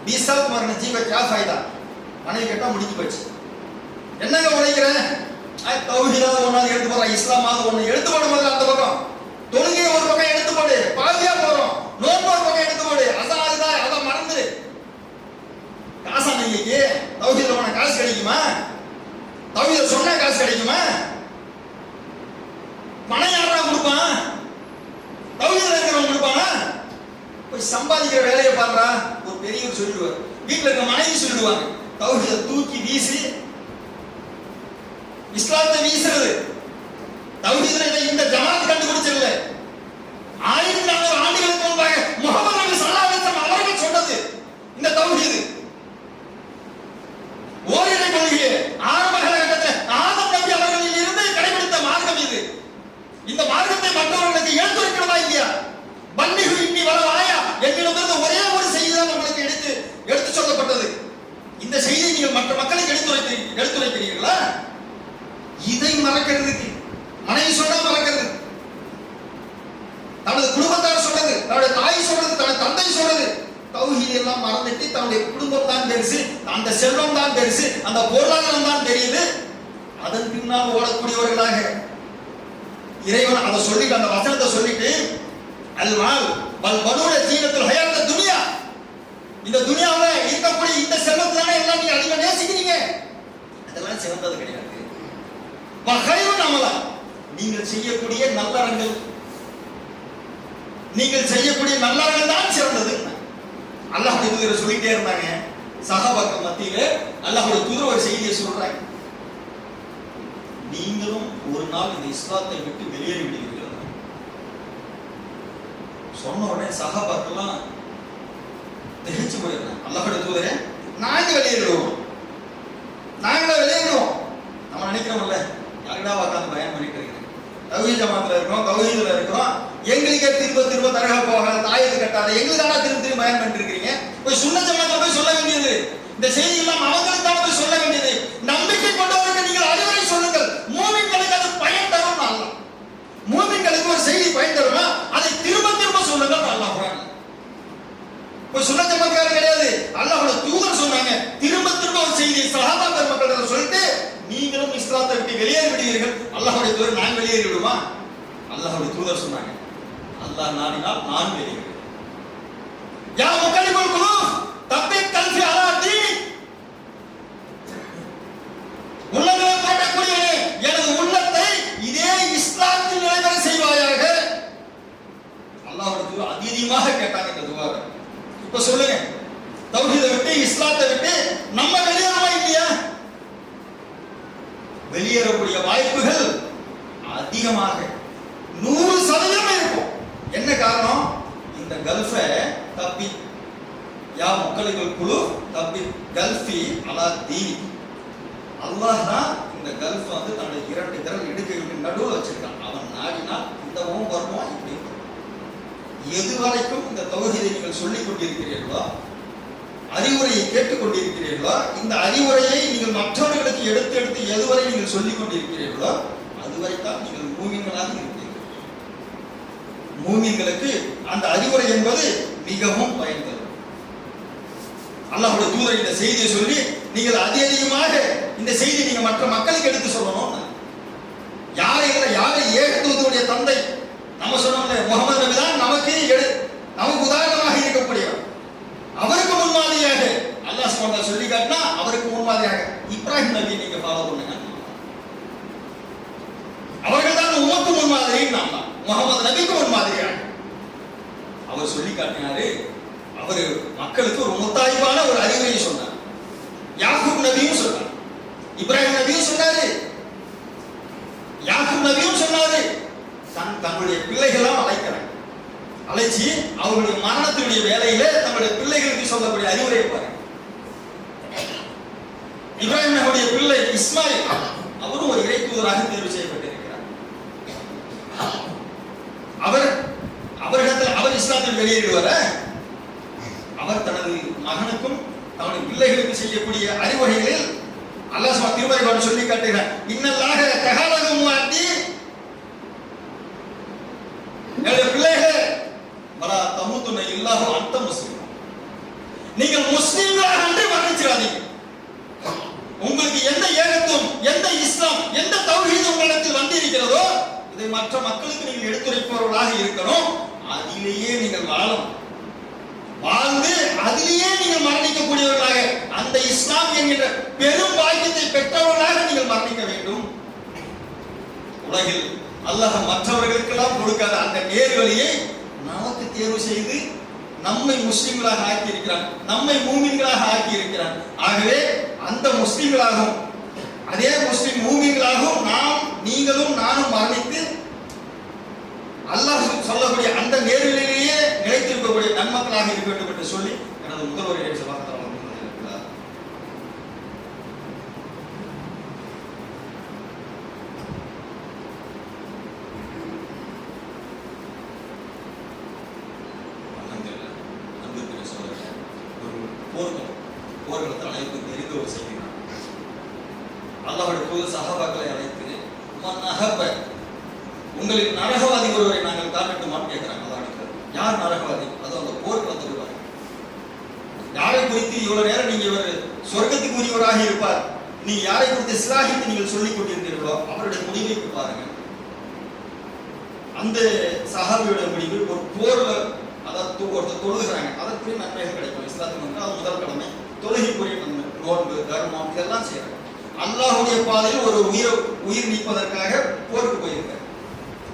பீசாவுக்கு மரண ஜீவ கியா ஃபைதா, மனைவி கேட்டா முடிஞ்சு போச்சு. என்னங்க உழைக்கிறேன், தௌஹீதாவது ஒன்னாவது எடுத்து போறோம், இஸ்லாமாவது ஒண்ணு எடுத்து போட முதல்ல அந்த பக்கம், தொழுகையை ஒரு பக்கம் எடுத்து போடு, பாதியா போறோம், நோன்பு ஒரு பக்கம் எடுத்து போடு, அசாதுதான் அதை மறந்து காசா நீங்க தௌஹீதுல போன காசு கிடைக்குமா? தௌஹீதுல சொன்னா காசு கிடைக்குமா? பணம் யாரா கொடுப்பான்? தௌஹீதுல இருக்கிறவங்க கொடுப்பானா? போய் சம்பாதிக்கிற வேலையை பாருடா. ஒரு பெரியவர் சொல்லிடுவார், வீட்டுல இருக்க மனைவி சொல்லிடுவாங்க, தௌஹீதை தூக்கி வீசி இஸ்லாத்தை வீசுறது. தௌஹீதுல இந்த ஜமாத் கண்டுபிடிச்சிடல, இந்த தௌஹீது. ஓரிரை கொள்கையை ஆரம்ப காலகட்டத்தில் ஆதம் நபி அவர்களில் இருந்து கடைபிடித்த மார்க்கம் இது. இந்த மார்க்கத்தை மற்றவர்களுக்கு எடுத்துரைக்கணுமா இல்லையா? பன்னிஹு இன்னி வலவ் ஆயா, என்னிடமிருந்து ஒரே ஒரு செய்தி தான் உங்களுக்கு எடுத்து சொல்லப்பட்டது. இந்த செய்தியை நீங்கள் மற்ற மக்களுக்கு எடுத்துரைக்கிறீர்களா? இதை மறக்கிறதுக்கு மனைவி சொன்னா மறக்கிறது, தனது குடும்பத்தார் சொல்றது, தன்னுடைய தாய் சொல்றது, தனது தந்தை சொல்றது, தௌஹீத் எல்லாம் மறந்துட்டு தன்னுடைய குடும்பம் தான் பெருசு, அந்த செல்வம் தான் பெருசு, அந்த பொருளாதாரம் தான் தெரியுது. அதன் பின்னால் ஓடக்கூடியவர்களாக இறைவன் அதை சொல்லிட்டு அந்த வசனத்தை சொல்லிட்டு அல்மால் வல் பனூன ஜீனத்துல் ஹயாத்த துனியா, இந்த துனியாவுல இருக்கக்கூடிய இந்த செல்வத்தானே எல்லாம் நீங்க அதிக நேசிக்கிறீங்க, அதெல்லாம் சிறந்தது கிடையாது. வகைவன் அமலா, நீங்கள் செய்யக்கூடிய நல்லறங்கள், நீங்கள் செய்யக்கூடிய நல்லறங்கள் தான் சிறந்தது. அல்லாஹ்வுடைய தூதர் சொல்லிட்டே இருந்தாங்க. சஹாபாக்கள் மத்தியிலே அல்லாஹ்வுடைய தூதர் ஒரு செய்தியை சொல்றாங்க, நீங்களும் ஒரு நாள் இந்த இஸ்லாத்தை விட்டு வெளியேறி விடுவீர்கள். சொன்ன உடனே சஹாபாக்கெல்லாம் திகைச்சு போயிருந்தாங்க. அல்லாஹ்வுடைய தூதரே, நாங்க வெளியேறுவோம், நாங்களே வெளியேறுவோம். நம்ம நினைக்கிறோம்ல, யாருடா உட்காந்து பயன் பண்ணிட்டு இருக்கிறேன், தௌஹீத் ஜமாத்துல இருக்கோம், தௌஹீதுல இருக்கோம், எங்களுக்கே திரும்ப திரும்ப தரகா போகாத, தாயத்து கட்டாத, எங்களுக்கான திரும்ப திரும்ப பயன் பண்ணிட்டு இருக்கீங்க. போய் சுன்ன ஜமாத்துல போய் சொல்ல வேண்டியது, இந்த செய்தி எல்லாம் அவங்களுக்கான போய் சொல்ல வேண்டியது. நம்பிக்கை கொண்டவருக்கு நீங்கள் அறிவுரை சொல்லுங்கள், மூமின்களுக்கு அது பயன் தரும். அல்லாஹ் மூமின்களுக்கு ஒரு செய்தி பயன் தருமா, அதை திரும்ப திரும்ப சொல்லுங்கள். அல்லாஹ் போய் சுன்ன ஜமாத்காரர் கிடையாது, அல்லாஹ்வுடைய தூதர் சொன்னாங்க. திரும்ப திரும்ப ஒரு செய்தி சஹாபா பெருமக்கள் சொல்லிட்டு நீங்களும் இஸ்லாத்தை விட்டு வெளியேறி விடுவீர்கள். அல்லாஹ்வுடைய தூதர், நான் வெளியேறி விடுமா? அல்லாஹ்வுடைய தூதர் சொன்னாங்க, அல்லாஹ் நாடினால் நான் வெளியேறுவேன். யா முகல்லிபுல் குலூப் தப்பிக் கல்பி அலா தீனி, உள்ளங்களை போடக்கூடியவனே, எனது உள்ளத்தை இதே இஸ்லாத்தில் நிலைபெற செய்வாயாக. அல்லாஹ்வுடைய தூதர் அதிகமாக கேட்டாங்க இந்த துஆவை. இப்ப சொல்லுங்க, தௌஹீதை விட்டு இஸ்லாத்தை விட்டு நம்ம வெளியேறவா இல்லையா? வெளியேறக்கூடிய வாய்ப்புகள் அதிகமாக 100% இருக்கும். என்ன காரணம்? இந்த கல்ஃபை தப்பி யா முகல்லிபுல் குலூப் தப்பி கல்ஃபி அலா தீனி, அல்லாஹ் தான் இந்த கல்ஃப் வந்து தன்னுடைய 2 விரல் இடுக்கைகளுக்கு நடுவில் வச்சிருக்கான். அவன் நாடினால் இந்த ஓம் வருமா இப்படி. எதுவரைக்கும் இந்த தௌஹீதை நீங்கள் சொல்லிக் கொண்டிருக்கிறீர்களோ, அறிவுரையை கேட்டுக் கொண்டிருக்கிறீர்களோ, இந்த அறிவுரையை நீங்கள் மற்றவர்களுக்கு எடுத்து எடுத்து எதுவரை நீங்கள் சொல்லிக் கொண்டிருக்கிறீர்களோ அதுவரைத்தான் நீங்கள் மூமின்களாக இருக்கிறீர்கள். மூமின்களுக்கு அந்த அறிவுரை என்பது மிகவும் பயன் தரும். அல்லாஹ்வுடைய தூதர் இந்த செய்தியை சொல்லி நீங்கள் அதிகமாக இந்த செய்தியை நீங்க மற்ற மக்களுக்கு எடுத்து சொல்லணும். யாரை ஏகத்துவத்துடைய தந்தை நம்ம சொன்னோம்ல, முகமது நபி தான் நமக்கு உதாரணமாக இருக்கக்கூடியவர். அவருக்கு முன்மாதிரியாக அல்லாஹ் சுப்ஹானஹு சொல்லி காட்டினா அவருக்கு முன்மாதிரியாக இப்ராஹிம் நபியை நீங்க ஃபாலோ பண்ணுங்க. அவர்கள் தான் உமக்கு முன்மாதிரி, முகமது நபிக்கு முன்மாதிரியாக அவர் சொல்லி காட்டினாரு. அவர் மக்களுக்கு ஒரு முத்தாய்ப்பான ஒரு அறிவுரையை சொன்னார். யாக்கூப் நபியும் சொன்னார், இப்ராஹிம் நபியும் சொன்னாரு, யாக்கூப் நபியும் சொன்னாரு. தங்களுடைய பிள்ளைகளாம் அழைச்சி அவர்களுடைய மரணத்தினுடைய வேலையில தங்களுடைய பிள்ளைகளுக்கு சொல்லக்கூடிய அறிவுரை பாருங்க. இப்ராஹிம் நபியுடைய பிள்ளை இஸ்மாயில், அவரும் ஒரு இறை தூதராக தேர்வு செய்யப்பட்டிருக்கிறார். அவர் இஸ்லாத்தில் வெளியேறுவார, அவர் தனது மகனுக்கும் தன்னுடைய பிள்ளைகளுக்கு செய்யக்கூடிய அறிவுரைகளில் அல்லாஹ் சுப்ஹானஹு திருமறை சொல்லி காட்டுகிறார். இன்னல்லாஹ தஹாலகும் வாத்தி, பிள்ளைகளே வரா தமுத்துன இல்லாஹு அன்த முஸ்லிம், நீங்கள் முஸ்லிம்களாக அன்றி மரணிச்சிடாதீங்க. உங்களுக்கு எந்த ஏகத்துவம், எந்த இஸ்லாம், எந்த தௌஹீத் உங்களிடத்தில் வந்திருக்கிறதோ இதை மற்ற மக்களுக்கு நீங்கள் எடுத்துரைப்பவர்களாக இருக்கணும். அதிலேயே நீங்கள் வாழணும், வாழ்ந்து அதிலேயே நீங்கள் மரணிக்கக்கூடியவர்களாக, அந்த இஸ்லாம் என்கின்ற பெரும் பாக்கியத்தை பெற்றவர்களாக நீங்கள் மரணிக்க வேண்டும். உலகில் அல்லாஹ் மற்றவர்களுக்கெல்லாம் கொடுக்காத அந்த நேர்வழியை நமக்கு தேர்வு செய்து நம்மை முஸ்லிம்களாக ஆக்கி இருக்கிறான், நம்மை மூமின்களாக ஆக்கி இருக்கிறான். ஆகவே அந்த முஸ்லிம்களாகவும் அதே முஸ்லிம் மூமின்களாகவும் நீங்களும் நானும் மரணித்து அல்லாஹ் சொல்லக்கூடிய அந்த நேர்வழியிலேயே நிலைத்திருக்கக்கூடிய நன்மக்களாக இருக்க வேண்டும் என்று சொல்லி எனது முதல்வரை சபாகத்தால் இருக்கிறார். போர்க்களத்தில் அனைவருக்கும் தெரிந்த ஒரு செய்தி தான். அல்லாஹ்வுடைய தூதர் சஹாபாக்களை அழைத்து உங்களுக்கு நரகவாதி ஒருவரை நாங்கள் காட்டட்டுமான்னு கேட்கிறாங்க. யார் நரகவாதி? அது அந்த போர்க்களத்தை விடுவாங்க. யாரை குறித்து இவ்வளவு நேரம் நீங்க இவர் சொர்க்கத்துக்கு உரியவராக இருப்பார், நீங்க யாரை குறித்து சிலாகித்து நீங்கள் சொல்லிக் கொண்டிருந்தீர்களோ அவருடைய முடிவை பாருங்க. அந்த சஹாபியோட முடிவு ஒரு போர்ல அதாவது ஒருத்தர் தொழுகிறாங்க, அதற்குரிய நன்மைகள் கிடைக்கும். இஸ்லாத்துக்கு வந்து அது முதல் கடமை. தொழுகைக்குரிய நன்மை, நோன்பு, தர்மம் இதெல்லாம் செய்யறாங்க. அல்லாஹ்வுடைய பாதையில் ஒரு உயிர் நீப்பதற்காக போருக்கு போயிருக்காங்க.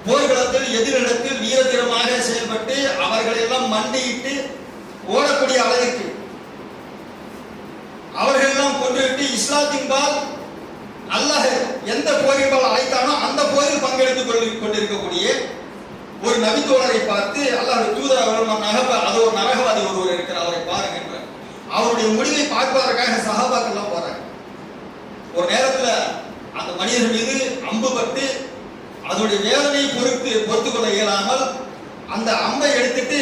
போர்க்களத்தில் எதிரிடத்தில் வீரதீரமாக செயல்பட்டு அவர்களை எல்லாம் மண்டியிட்டு ஓடக்கூடிய அளவிற்கு அவர்கள் எல்லாம் கொண்டுவிட்டு இஸ்லாத்தின் பால் அல்லாஹ் எந்த போரின் பால் அழைத்தானோ அந்த போரில் பங்கெடுத்துக் கொண்டிருக்கக்கூடிய ஒரு நபித்தோழரை பார்த்து அல்லாஹ் தூதர் அவர்கள் அது ஒரு நரகவாதி ஒருவர் இருக்கிறார், அவரை பாருங்க. அவருடைய முடிவை பார்ப்பதற்காக சஹாபாக்கள் எல்லாம் போறாங்க. ஒரு நேரத்துல அந்த மனிதர் மீது அம்பு பட்டு அதனுடைய வேதனையை பொறுத்து கொள்ள இயலாமல் அந்த அம்பை எடுத்துட்டு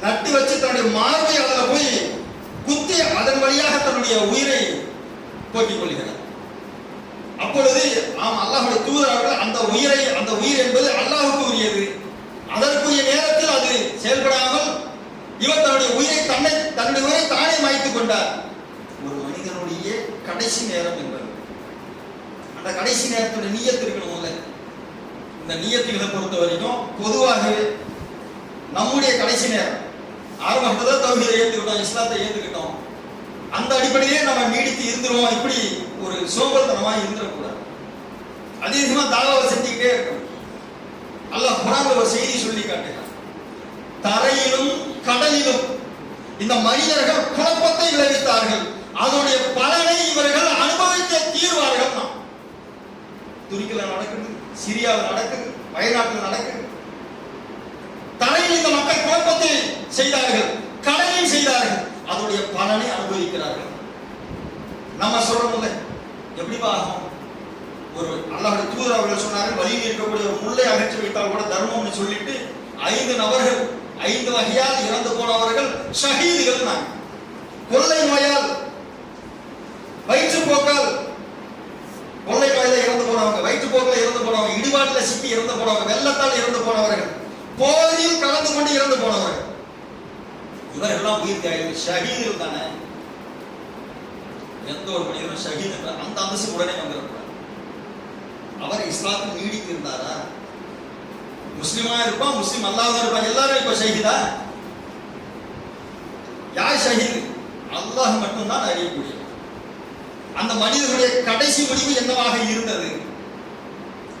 நட்டு வச்சு தன்னுடைய மார்பை அதில் போய் குத்தி அதன் வழியாக தன்னுடைய உயிரை போக்கிக் கொள்கிறார். அப்பொழுது அல்லாஹ்வுடைய தூதர் அவர்கள் அந்த உயிர் என்பது அல்லாஹ்வுக்கு உரியது, அதற்குரிய நேரத்தில் அது செயல்படாமல் இவர் தன்னுடைய உயிரை தானே மாய்த்துக் கொண்டார். ஒரு மனிதனுடைய கடைசி நேரம் என்பது அந்த கடைசி நேரத்துடைய நியத்து இருக்கணும்ல. இந்த நியத்துகளை பொறுத்த வரைக்கும் பொதுவாக நம்முடைய கடைசி நேரம் ஆரம்பத்தில் தௌஹீதை ஏற்றுக்கிட்டோம், இஸ்லாத்தை ஏற்றுக்கிட்டோம், அந்த அடிப்படையிலே நம்ம நீடித்து இருந்துருவோம். இப்படி ஒரு சோம்பல்தனமாக இருந்துடக்கூடாது. அதிகமாக தாவாவை செஞ்சுக்கிட்டே இருக்கணும். அல்லாஹ் குர்ஆன்ல ஒரு செய்தி சொல்லி காட்டுகிறார். தரையிலும் கடலிலும் இந்த மனிதர்கள் குழப்பத்தை விளைவித்தார்கள், அதனுடைய பலனை இவர்கள் அனுபவிக்க தீர்வார்கள். துருக்கில நடக்குது, சிரியாவில் நடக்குது, வயநாட்டில் நடக்குது. தரையில் இந்த மக்கள் குழப்பத்தை செய்தார்கள், கடலில் செய்தார்கள், அதனுடைய பலனை அனுபவிக்கிறார்கள். நம்ம சொல்றோம்ல எப்படி ஆகும்? ஒரு அல்லாஹ்வுடைய தூதர் அவர்கள் சொன்னார்கள், வழியில் இருக்கக்கூடிய ஒரு முல்லை அகற்றி வைத்தால் கூட தர்மம்னு சொல்லிட்டு 5 நபர்கள் 5 வகையால் இறந்து போனவர்கள் ஷஹீதுகள். நான் கொள்ளை நோயால், வயிற்றுப்போக்கால், கொள்ளை நோயில இறந்து போனவங்க, வயிற்றுப்போக்கில் இறந்து போனவங்க, இடிபாட்டில் சிக்கி இறந்து போனவங்க, வெள்ளத்தால் இறந்து போனவர்கள், போரில் கலந்து கொண்டு இறந்து போனவர்கள், இவரெல்லாம் உயிர் தியாகிகள், ஷஹீதுகள் தானே. எந்த ஒரு மனிதனும் ஷஹீத் என்ற அந்த அந்தஸ்து உடனே வந்துடக்கூடாது. அவர் இஸ்லாத்தில் நீடித்து இருந்தாரா? முஸ்லிமா இருப்பான், முஸ்லிம் அல்லாஹ் இருப்பான், எல்லாரும் இப்ப ஷஹீதா? யார் ஷஹீத்? அல்லாஹ் மட்டும்தான் அறியக்கூடிய. அந்த மனிதனுடைய கடைசி முடிவு என்னவாக இருந்தது?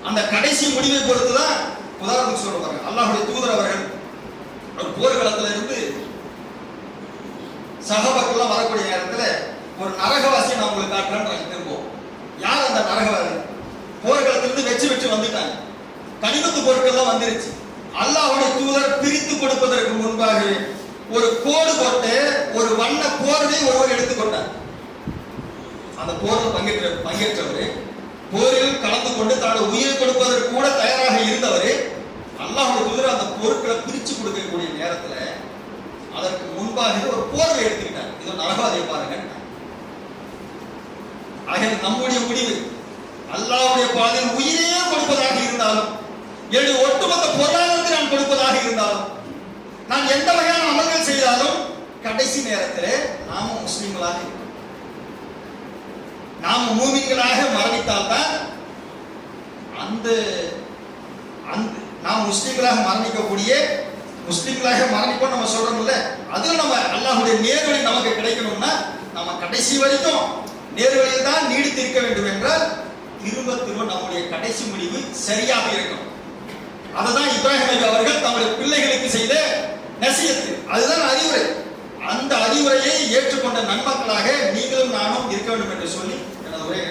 அந்த கடைசி முடிவை பொறுத்துதான் உதாரணத்துக்கு சொல்றாங்க. அல்லாஹ்வுடைய தூதர் அவர்கள் ஒரு போர்க்களத்துல இருந்து சஹாபாக்கள் வரக்கூடிய நேரத்துல ஒரு நரகவாசியை நான் உங்களுக்கு காட்டுறேன்னு திரும்புவோம். யார் அந்த நரகவாதி? போர்க்களத்திலிருந்து வெற்றி வந்துட்டாங்க, கனிமத்து பொருட்கள் வந்துருச்சு. அல்லாஹ்வுடைய தூதர் பிரித்து கொடுப்பதற்கு முன்பாக ஒரு கோடு போட்டு ஒரு வண்ண போர்வை ஒருவர் எடுத்துக்கொண்டார். அந்த போரில் பங்கேற்றவர், போரில் கலந்து கொண்டு தன்னுடைய உயிரை கொடுப்பதற்கு கூட தயாராக இருந்தவர், அல்லாஹ்வுடைய தூதர் அந்த பொருட்களை பிரிச்சு கொடுக்கக்கூடிய நேரத்துல அதற்கு முன்பாக ஒரு போர்வை எடுத்துக்கிட்டார். இது நரகவாதியை பாருங்க. ஆக நம்முடைய முடிவு அல்லாஹ்வுடைய பாதையில் உயிரையே கொடுப்பதாக இருந்தாலும், என்னுடைய ஒட்டுமொத்த பொருளாதாரத்தை நான் கொடுப்பதாக இருந்தாலும், நான் எந்த வகையான அமல்கள் செய்தாலும் கடைசி நேரத்தில் நாம முஸ்லிம்களாக இருக்கிறோம். நாம் மூமின்களாக மரணித்தால்தான் அந்த நாம் முஸ்லிம்களாக முஸ்லிம்களாக மரணிப்போம் நம்ம சொல்றோம்ல, அதுல நம்ம அல்லாஹ்வுடைய நேர்வழி நமக்கு கிடைக்கணும்னா நம்ம கடைசி வரைக்கும் நேர்வழியில் தான் நீடித்து இருக்க வேண்டும் என்றால் திரும்ப நம்முடைய கடைசி முடிவு சரியாக இருக்கும். அதுதான் இப்ராஹிம் நபி அவர்கள் தம்முடைய பிள்ளைகளுக்கு செய்த நசியத்து, அதுதான் அறிவுரை. அந்த அறிவுரையை ஏற்றுக்கொண்ட நன்மக்களாக நீங்களும் நானும் இருக்க வேண்டும் என்று சொல்லி எனது உரையை